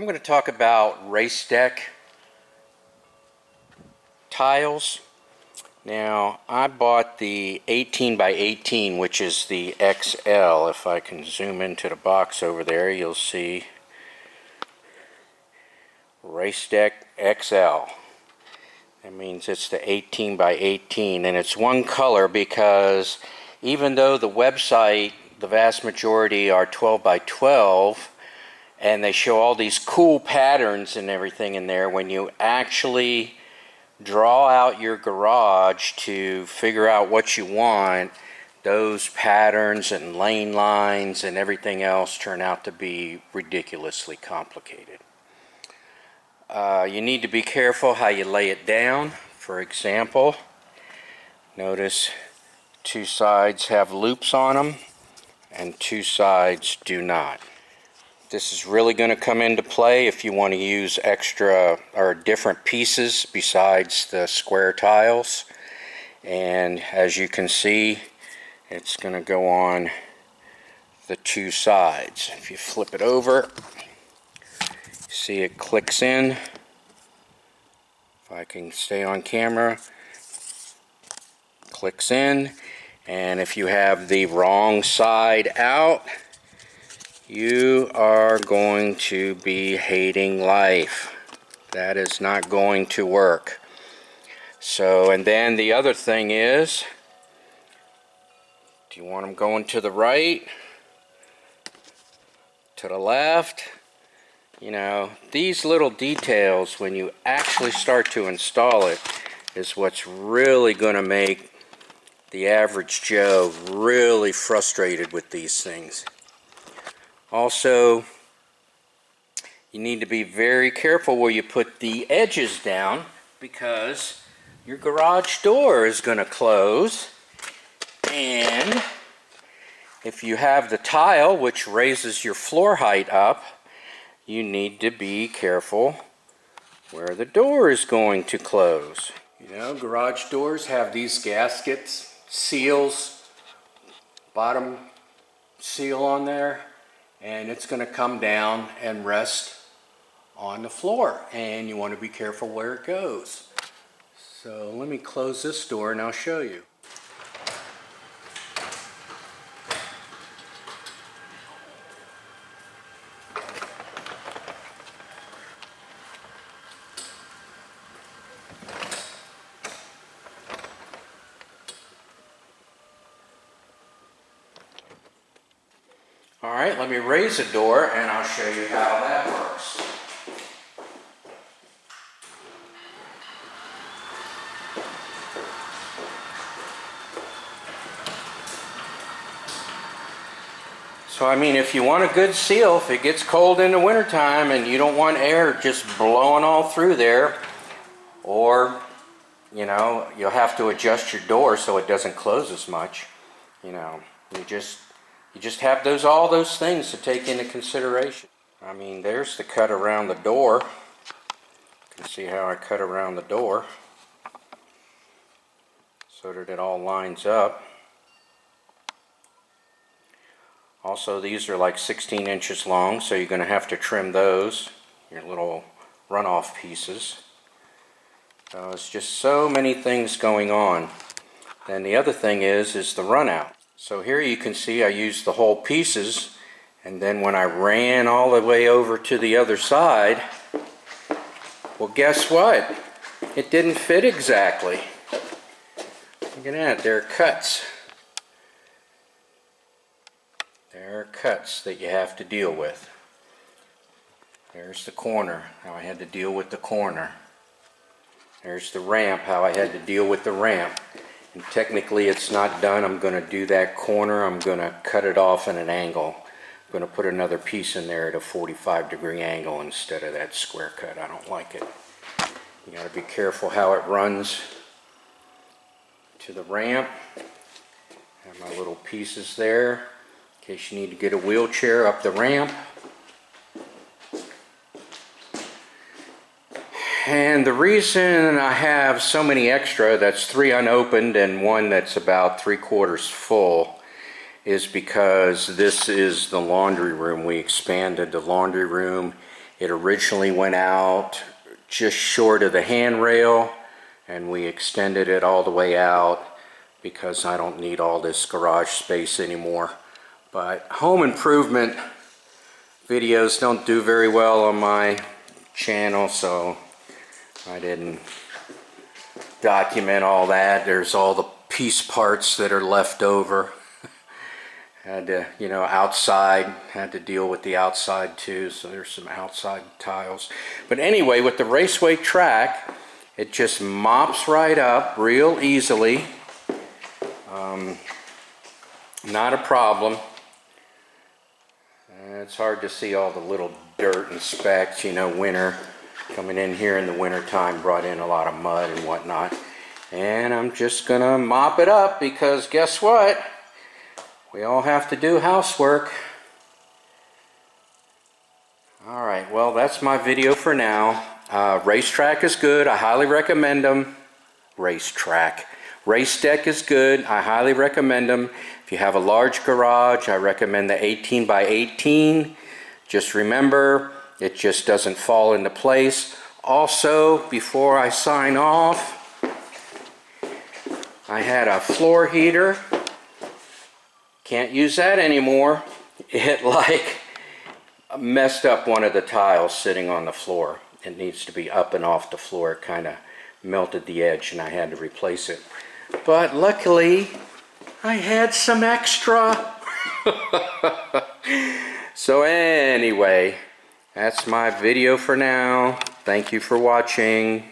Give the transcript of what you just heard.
I'm going to talk about RaceDeck tiles. Now, I bought the 18 by 18, which is the XL. If I can zoom into the box over there, you'll see RaceDeck XL. That means it's the 18 by 18, and it's one color because even though the website, the vast majority are 12 by 12, and they show all these cool patterns and everything in there, when you actually draw out your garage to figure out what you want, those patterns and lane lines and everything else turn out to be ridiculously complicated. You need to be careful how you lay it down. For example, notice two sides have loops on them and two sides do not. This is really going to come into play if you want to use extra or different pieces besides the square tiles. And as you can see, it's going to go on the two sides. If you flip it over, see it clicks in. If I can stay on camera, clicks in. And if you have the wrong side out, you are going to be hating life. That is not going to work. So, and then the other thing is, do you want them going to the right, to the left? You know, these little details, when you actually start to install it, is what's really going to make the average Joe really frustrated with these things. Also, you need to be very careful where you put the edges down, because your garage door is going to close, and if you have the tile which raises your floor height up, you need to be careful where the door is going to close. You know, garage doors have these gaskets, seals, bottom seal on there, and it's going to come down and rest on the floor, and you want to be careful where it goes. So let me close this door and I'll show you. Alright, let me raise the door and I'll show you how that works. So I mean, if you want a good seal, if it gets cold in the wintertime and you don't want air just blowing all through there, or, you know, you'll have to adjust your door so it doesn't close as much, you know, you just have all those things to take into consideration. I mean, there's the cut around the door. You can see how I cut around the door so that it all lines up. Also, these are like 16 inches long, so you're going to have to trim those, your little runoff pieces. So it's just so many things going on. Then the other thing is the runout. So here you can see I used the whole pieces, and then when I ran all the way over to the other side, well, guess what? It didn't fit exactly. Look at that, there are cuts. There are cuts that you have to deal with. There's the corner, how I had to deal with the corner. There's the ramp, how I had to deal with the ramp. And technically it's not done. I'm going to do that corner. I'm going to cut it off at an angle. I'm going to put another piece in there at a 45-degree angle instead of that square cut. I don't like it. You got to be careful how it runs to the ramp. Have my little pieces there in case you need to get a wheelchair up the ramp. And the reason I have so many extra, that's 3 unopened and 1 that's about 3/4 full, is because this is the laundry room. We expanded the laundry room It originally went out just short of the handrail, and we extended it all the way out because I don't need all this garage space anymore. But home improvement videos don't do very well on my channel, so I didn't document all that. There's all the piece parts that are left over. Had to, you know, outside, had to deal with the outside too, so there's some outside tiles. But anyway, with the Raceway track, it just mops right up real easily. Not a problem. It's hard to see all the little dirt and specks, you know, winter. Coming in here in the winter time brought in a lot of mud and whatnot. And I'm just gonna mop it up because guess what? We all have to do housework. Alright, well that's my video for now. RaceTrack is good. I highly recommend them. RaceTrack. RaceDeck is good. I highly recommend them. If you have a large garage, I recommend the 18 by 18. Just remember, it just doesn't fall into place. Also, before I sign off, I had a floor heater. Can't use that anymore. It like messed up one of the tiles sitting on the floor. It needs to be up and off the floor. It kind of melted the edge and I had to replace it. But luckily, I had some extra. So anyway, that's my video for now. Thank you for watching.